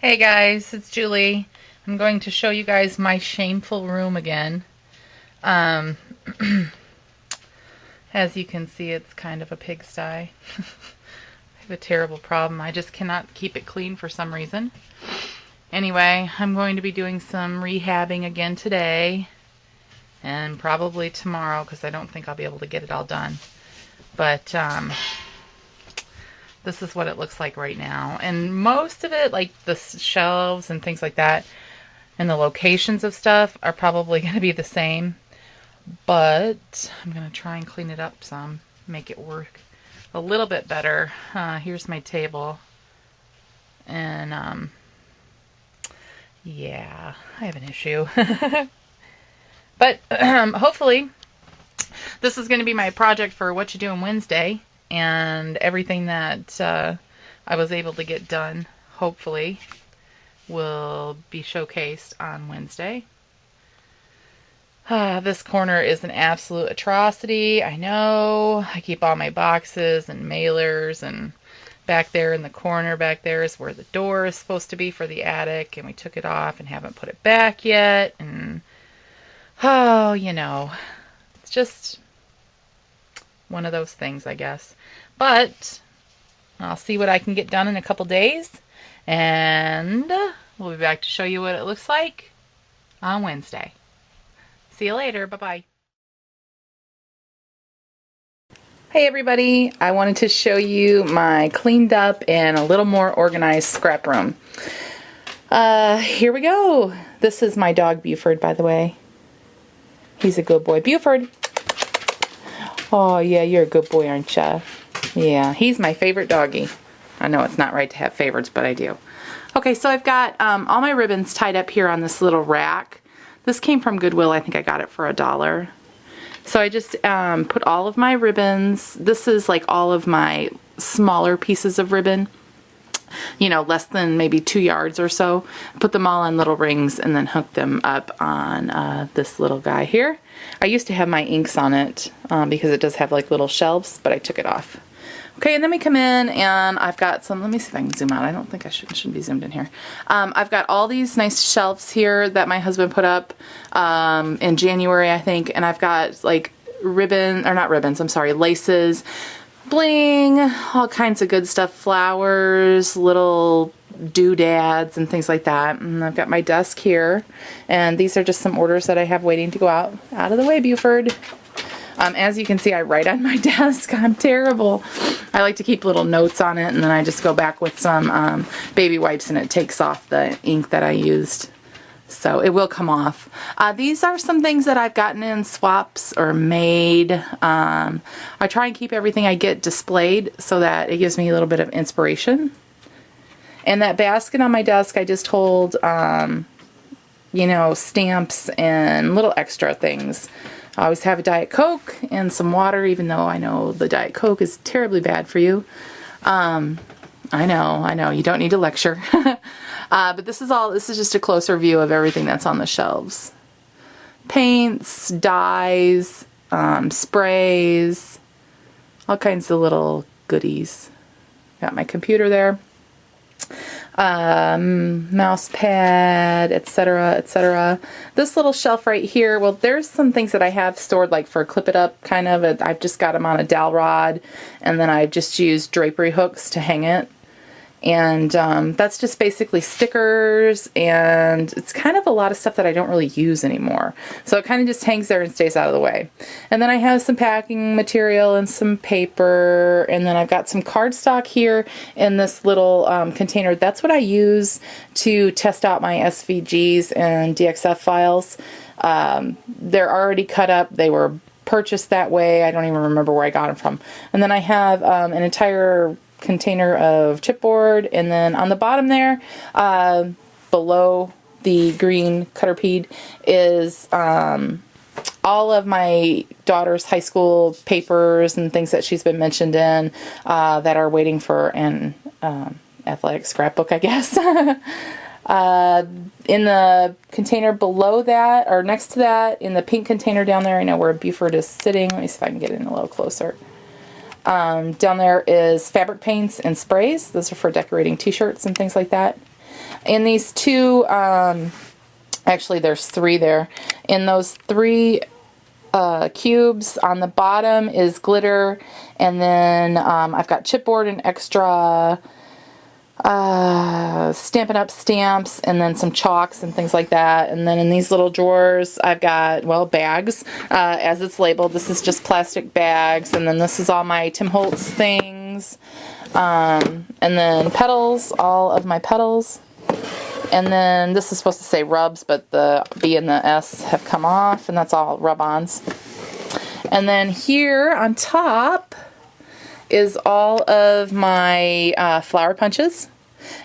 Hey guys, it's Julie. I'm going to show you guys my shameful room again. Um, as you can see, it's kind of a pigsty. I have a terrible problem. I just cannot keep it clean for some reason. Anyway, I'm going to be doing some rehabbing again today and probably tomorrow because I don't think I'll be able to get it all done. But this is what it looks like right now. And most of it, like the shelves and things like that, and the locations of stuff are probably going to be the same. But I'm going to try and clean it up some, make it work a little bit better. Here's my table. And, yeah, I have an issue. But hopefully this is going to be my project for Whatcha Doin Wednesday. And everything that I was able to get done, hopefully, will be showcased on Wednesday. This corner is an absolute atrocity. I know. I keep all my boxes and mailers, and back there in the corner back there is where the door is supposed to be for the attic, and we took it off and haven't put it back yet. And oh, you know, it's just one of those things, I guess. But I'll see what I can get done in a couple days, and we'll be back to show you what it looks like on Wednesday. See you later. Bye-bye. Hey everybody, I wanted to show you my cleaned up and a little more organized scrap room. Here we go. This is my dog Buford, by the way. He's a good boy. Buford! Oh yeah, you're a good boy, aren't ya? Yeah, he's my favorite doggy. I know it's not right to have favorites, but I do. Okay, so I've got all my ribbons tied up here on this little rack. This came from Goodwill. I think I got it for $1. So I just put all of my ribbons. This is like all of my smaller pieces of ribbon, you know, less than maybe 2 yards or so. Put them all on little rings and then hook them up on this little guy here. I used to have my inks on it because it does have like little shelves, but I took it off. Okay, and then we come in and I've got some, let me see if I can zoom out. I don't think I should be zoomed in here. I've got all these nice shelves here that my husband put up in January, I think, and I've got like laces, bling, all kinds of good stuff, flowers, little doodads and things like that. And I've got my desk here, and these are just some orders that I have waiting to go out. Out of the way, Buford. As you can see, I write on my desk. I'm terrible. I like to keep little notes on it, and then I just go back with some baby wipes, and it takes off the ink that I used. So it will come off. These are some things that I've gotten in swaps or made. I try and keep everything I get displayed so that it gives me a little bit of inspiration. And that basket on my desk, I just hold, you know, stamps and little extra things. I always have a Diet Coke and some water, even though I know the Diet Coke is terribly bad for you. I know, you don't need to lecture. But this is just a closer view of everything that's on the shelves. Paints, dyes, sprays, all kinds of little goodies. Got my computer there. Mouse pad, etc., etc. This little shelf right here, well, there's some things that I have stored like for clip it up kind of. I've just got them on a dowel rod, and then I've just used drapery hooks to hang it. And that's just basically stickers, and it's kind of a lot of stuff that I don't really use anymore. So it kind of just hangs there and stays out of the way. And then I have some packing material and some paper, and then I've got some cardstock here in this little container. That's what I use to test out my SVGs and DXF files. They're already cut up. They were purchased that way. I don't even remember where I got them from. And then I have an entire container of chipboard, and then on the bottom there, below the green cutter peed, is all of my daughter's high school papers and things that she's been mentioned in that are waiting for an athletic scrapbook, I guess. In the container below that, or next to that, in the pink container down there, I know where Buford is sitting. Let me see if I can get in a little closer. Down there is fabric paints and sprays. Those are for decorating t-shirts and things like that. In these two, actually there's 3 there. In those 3 cubes, on the bottom is glitter, and then I've got chipboard and extra Stampin' Up! Stamps, and then some chalks and things like that. And then in these little drawers I've got, well, bags, as it's labeled. This is just plastic bags, and then this is all my Tim Holtz things, and then petals, all of my petals. And then this is supposed to say rubs, but the B and the S have come off, and that's all rub-ons. And then here on top is all of my flower punches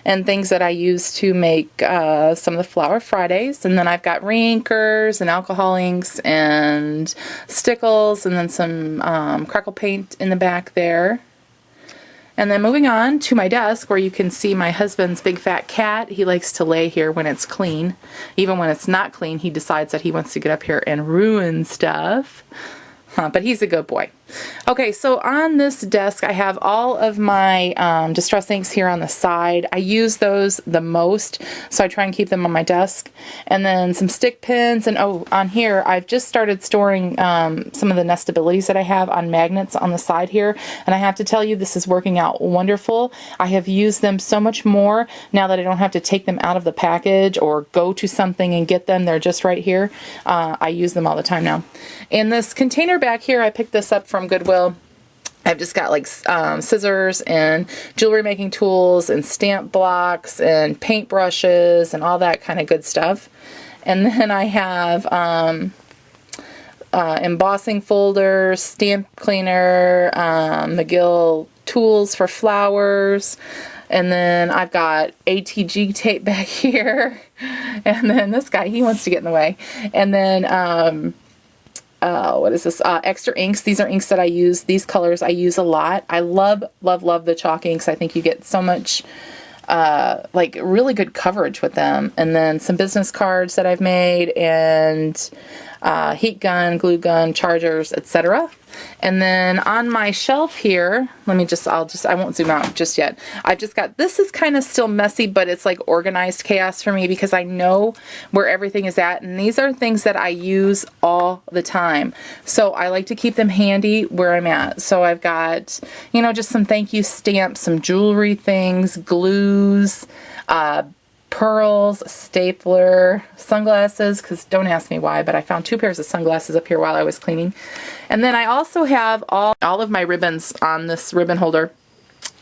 and things that I use to make some of the Flower Fridays. And then I've got rinkers and alcohol inks and stickles, and then some crackle paint in the back there. And then moving on to my desk, where you can see my husband's big fat cat. He likes to lay here when it's clean. Even when it's not clean, he decides that he wants to get up here and ruin stuff. But he's a good boy. Okay, so on this desk I have all of my distress inks here on the side. I use those the most, so I try and keep them on my desk. And then some stick pins, and oh, on here I've just started storing some of the nestabilities that I have on magnets on the side here. And I have to tell you, this is working out wonderful. I have used them so much more now that I don't have to take them out of the package or go to something and get them. They're just right here. I use them all the time now. In this container back here, I picked this up from Goodwill. I've just got like scissors and jewelry making tools and stamp blocks and paint brushes and all that kind of good stuff. And then I have embossing folders, stamp cleaner, McGill tools for flowers. And then I've got ATG tape back here. And then this guy, he wants to get in the way. And then what is this? Extra inks. These are inks that I use. These colors I use a lot. I love, love, love the chalk inks. I think you get so much, like, really good coverage with them. And then some business cards that I've made, and heat gun, glue gun, chargers, etc. And then on my shelf here, I won't zoom out just yet. I've just got, this is kind of still messy, but it's like organized chaos for me because I know where everything is at. And these are things that I use all the time. So I like to keep them handy where I'm at. So I've got, you know, just some thank you stamps, some jewelry things, glues, pearls, stapler, sunglasses, because don't ask me why, but I found 2 pairs of sunglasses up here while I was cleaning. And then I also have all of my ribbons on this ribbon holder,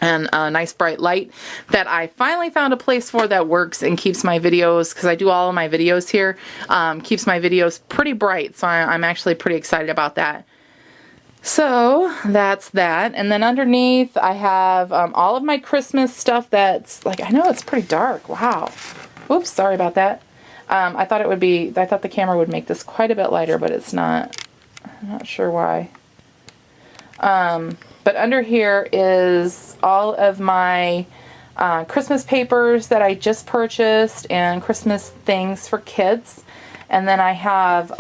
and a nice bright light that I finally found a place for that works and keeps my videos, because I do all of my videos here, keeps my videos pretty bright, so I'm actually pretty excited about that. So that's that. And then underneath I have all of my Christmas stuff that's like, I know it's pretty dark. Wow. Oops, sorry about that. I thought the camera would make this quite a bit lighter, but it's not. I'm not sure why. But under here is all of my Christmas papers that I just purchased and Christmas things for kids. And then I have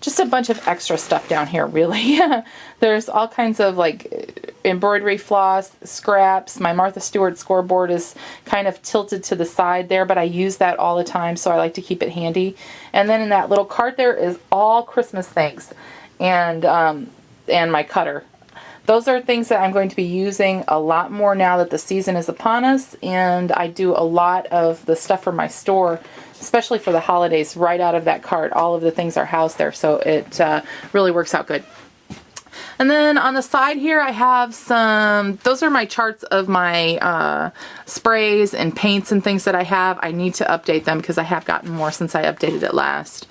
just a bunch of extra stuff down here, really. There's all kinds of like embroidery floss, scraps. My Martha Stewart scoreboard is kind of tilted to the side there, but I use that all the time, so I like to keep it handy. And then in that little cart there is all Christmas things, and my cutter. Those are things that I'm going to be using a lot more now that the season is upon us, and I do a lot of the stuff for my store, especially for the holidays, right out of that cart. All of the things are housed there, so it really works out good. And then on the side here I have those are my charts of my sprays and paints and things that I have. I need to update them because I have gotten more since I updated it last.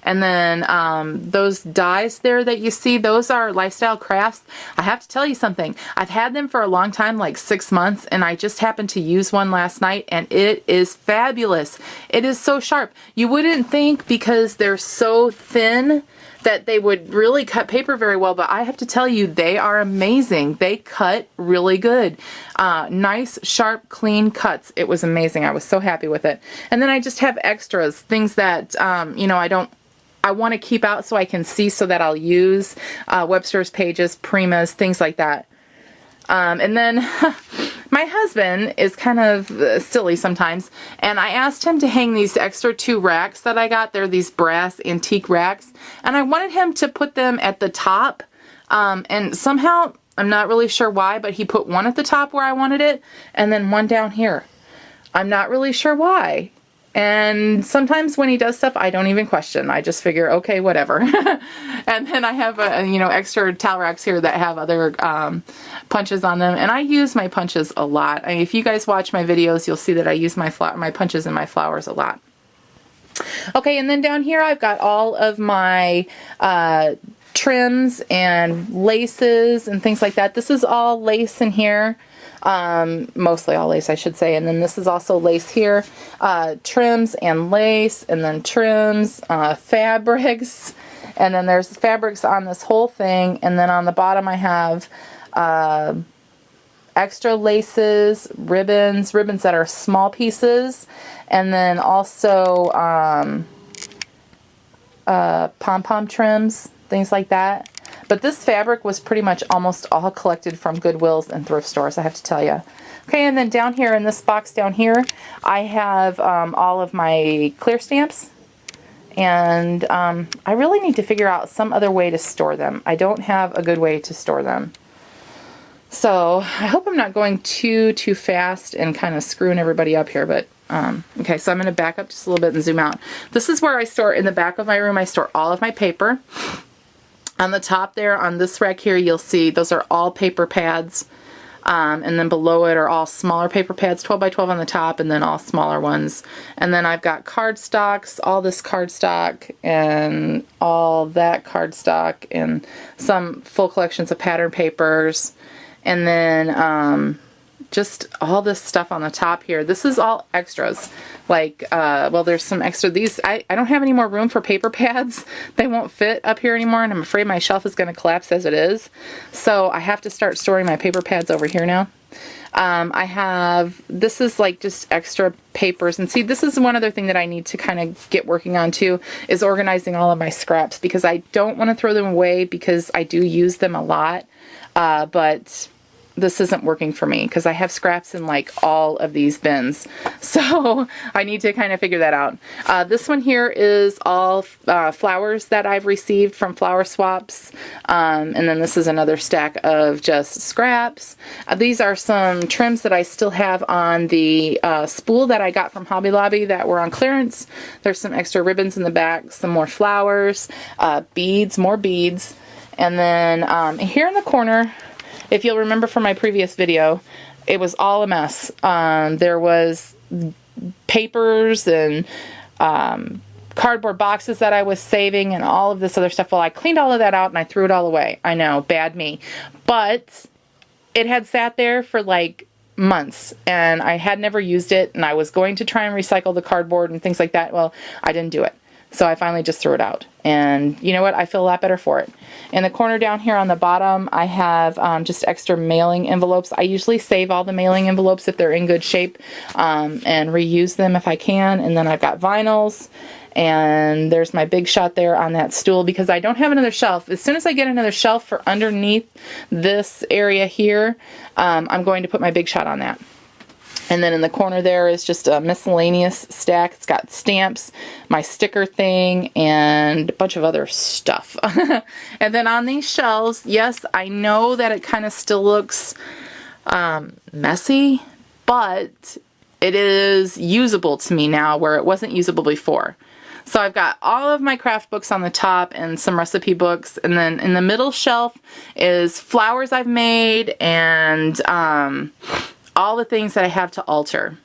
And then those dies there that you see, those are Lifestyle Crafts. I have to tell you something. I've had them for a long time, like 6 months, and I just happened to use one last night, and it is fabulous. It is so sharp. You wouldn't think, because they're so thin, that they would really cut paper very well, but I have to tell you, they are amazing. They cut really good. Nice, sharp, clean cuts. It was amazing. I was so happy with it. And then I just have extras, things that, you know, I want to keep out so I can see, so that I'll use Webster's pages, Primas, things like that. And then my husband is kind of silly sometimes, and I asked him to hang these extra 2 racks that I got. They're these brass antique racks, and I wanted him to put them at the top, and somehow, I'm not really sure why, but he put one at the top where I wanted it, and then one down here. I'm not really sure why. And sometimes when he does stuff, I don't even question. I just figure, okay, whatever. And then I have, extra towel racks here that have other punches on them. And I use my punches a lot. I mean, if you guys watch my videos, you'll see that I use my punches and my flowers a lot. Okay, and then down here I've got all of my trims and laces and things like that. This is all lace in here. Mostly all lace, I should say. And then this is also lace here. Trims and lace, and then trims, fabrics, and then there's fabrics on this whole thing. And then on the bottom I have extra laces, ribbons that are small pieces, and then also pom-pom trims, things like that. But this fabric was pretty much almost all collected from Goodwills and thrift stores, I have to tell you. Okay, and then down here in this box down here, I have all of my clear stamps. And I really need to figure out some other way to store them. I don't have a good way to store them. So I hope I'm not going too fast and kind of screwing everybody up here, but okay, so I'm going to back up just a little bit and zoom out. This is where I store, in the back of my room, I store all of my paper. On the top there, on this rack here, you'll see those are all paper pads. And then below it are all smaller paper pads, 12 by 12 on the top, and then all smaller ones. And then I've got cardstocks, all this cardstock, and all that cardstock, and some full collections of pattern papers. And then just all this stuff on the top here. This is all extras. Like, well, there's some extra. These, I don't have any more room for paper pads. They won't fit up here anymore, and I'm afraid my shelf is going to collapse as it is. So I have to start storing my paper pads over here now. This is like just extra papers. And see, this is one other thing that I need to kind of get working on too, is organizing all of my scraps, because I don't want to throw them away because I do use them a lot. But this isn't working for me because I have scraps in like all of these bins. So I need to kind of figure that out. This one here is all flowers that I've received from flower swaps. And then this is another stack of just scraps. These are some trims that I still have on the spool that I got from Hobby Lobby that were on clearance. There's some extra ribbons in the back, some more flowers, beads, more beads. And then here in the corner, if you'll remember from my previous video, it was all a mess. There was papers and cardboard boxes that I was saving and all of this other stuff. Well, I cleaned all of that out and I threw it all away. I know, bad me. But it had sat there for like months and I had never used it, and I was going to try and recycle the cardboard and things like that. Well, I didn't do it. So I finally just threw it out. And you know what? I feel a lot better for it. In the corner down here on the bottom, I have just extra mailing envelopes. I usually save all the mailing envelopes if they're in good shape and reuse them if I can. And then I've got vinyls. And there's my big shot there on that stool because I don't have another shelf. As soon as I get another shelf for underneath this area here, I'm going to put my big shot on that. And then in the corner there is just a miscellaneous stack. It's got stamps, my sticker thing, and a bunch of other stuff. And then on these shelves, yes, I know that it kind of still looks messy, but it is usable to me now where it wasn't usable before. So I've got all of my craft books on the top and some recipe books. And then in the middle shelf is flowers I've made and all the things that I have to alter.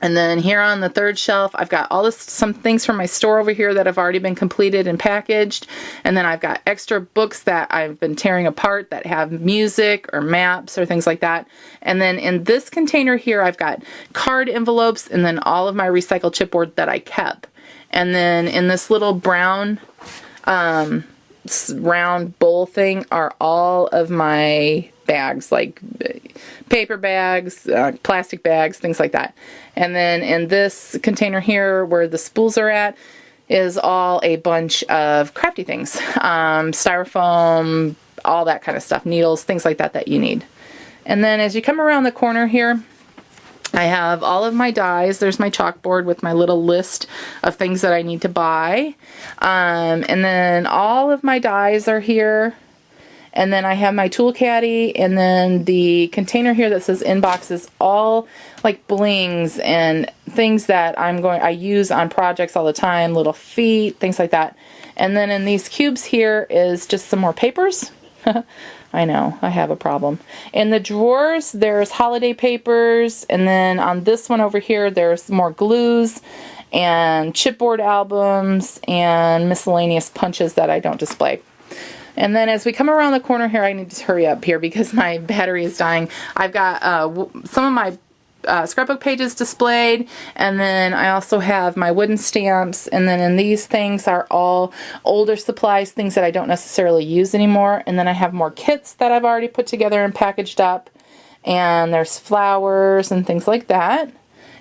And then here on the third shelf, I've got some things from my store over here that have already been completed and packaged. And then I've got extra books that I've been tearing apart that have music or maps or things like that. And then in this container here, I've got card envelopes and then all of my recycled chipboard that I kept. And then in this little brown round bowl thing are all of my bags, like paper bags, plastic bags, things like that. And then in this container here where the spools are at is all a bunch of crafty things, styrofoam, all that kind of stuff, needles, things like that that you need. And then as you come around the corner here, I have all of my dies. There's my chalkboard with my little list of things that I need to buy. And then all of my dies are here. And then I have my tool caddy, and then the container here that says inbox is all like blings and things that I use on projects all the time, little feet, things like that. And then in these cubes here is just some more papers. I know, I have a problem. In the drawers, there's holiday papers, and then on this one over here, there's more glues and chipboard albums and miscellaneous punches that I don't display. And then as we come around the corner here, I need to hurry up here because my battery is dying. I've got some of my scrapbook pages displayed, and then I also have my wooden stamps, and then in these things are all older supplies, things that I don't necessarily use anymore. And then I have more kits that I've already put together and packaged up, and there's flowers and things like that.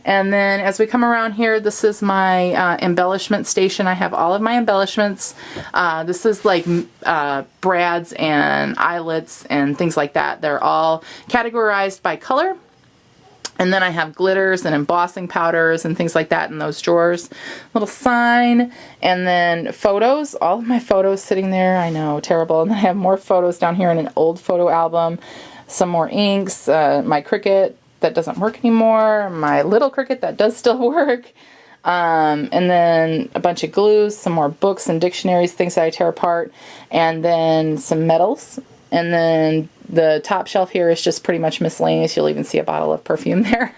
And then as we come around here, this is my embellishment station. I have all of my embellishments. This is like brads and eyelets and things like that. They're all categorized by color. And then I have glitters and embossing powders and things like that in those drawers. Little sign, and then photos. All of my photos sitting there. I know, terrible. And then I have more photos down here in an old photo album. Some more inks. My Cricut that doesn't work anymore. My little Cricut that does still work. And then a bunch of glues. Some more books and dictionaries, things that I tear apart. And then some medals. And then the top shelf here is just pretty much miscellaneous. You'll even see a bottle of perfume there.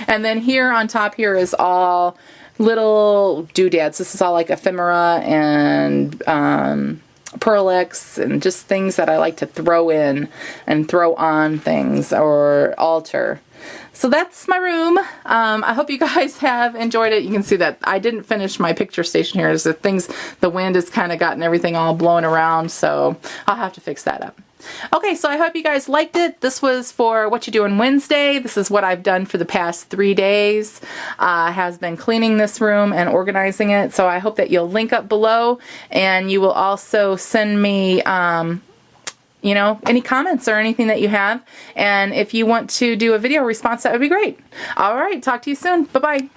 And then here on top here is all little doodads. This is all like ephemera and Pearl-Ex and just things that I like to throw in and throw on things or alter. So that's my room. I hope you guys have enjoyed it. You can see that I didn't finish my picture station here. The wind has kind of gotten everything all blown around, so I'll have to fix that up. Okay, so I hope you guys liked it. This was for What You Doin' Wednesday. This is what I've done for the past 3 days. Has been cleaning this room and organizing it. So I hope that you'll link up below, and you will also send me you know, any comments or anything that you have. And if you want to do a video response, that would be great. All right, talk to you soon. Bye-bye.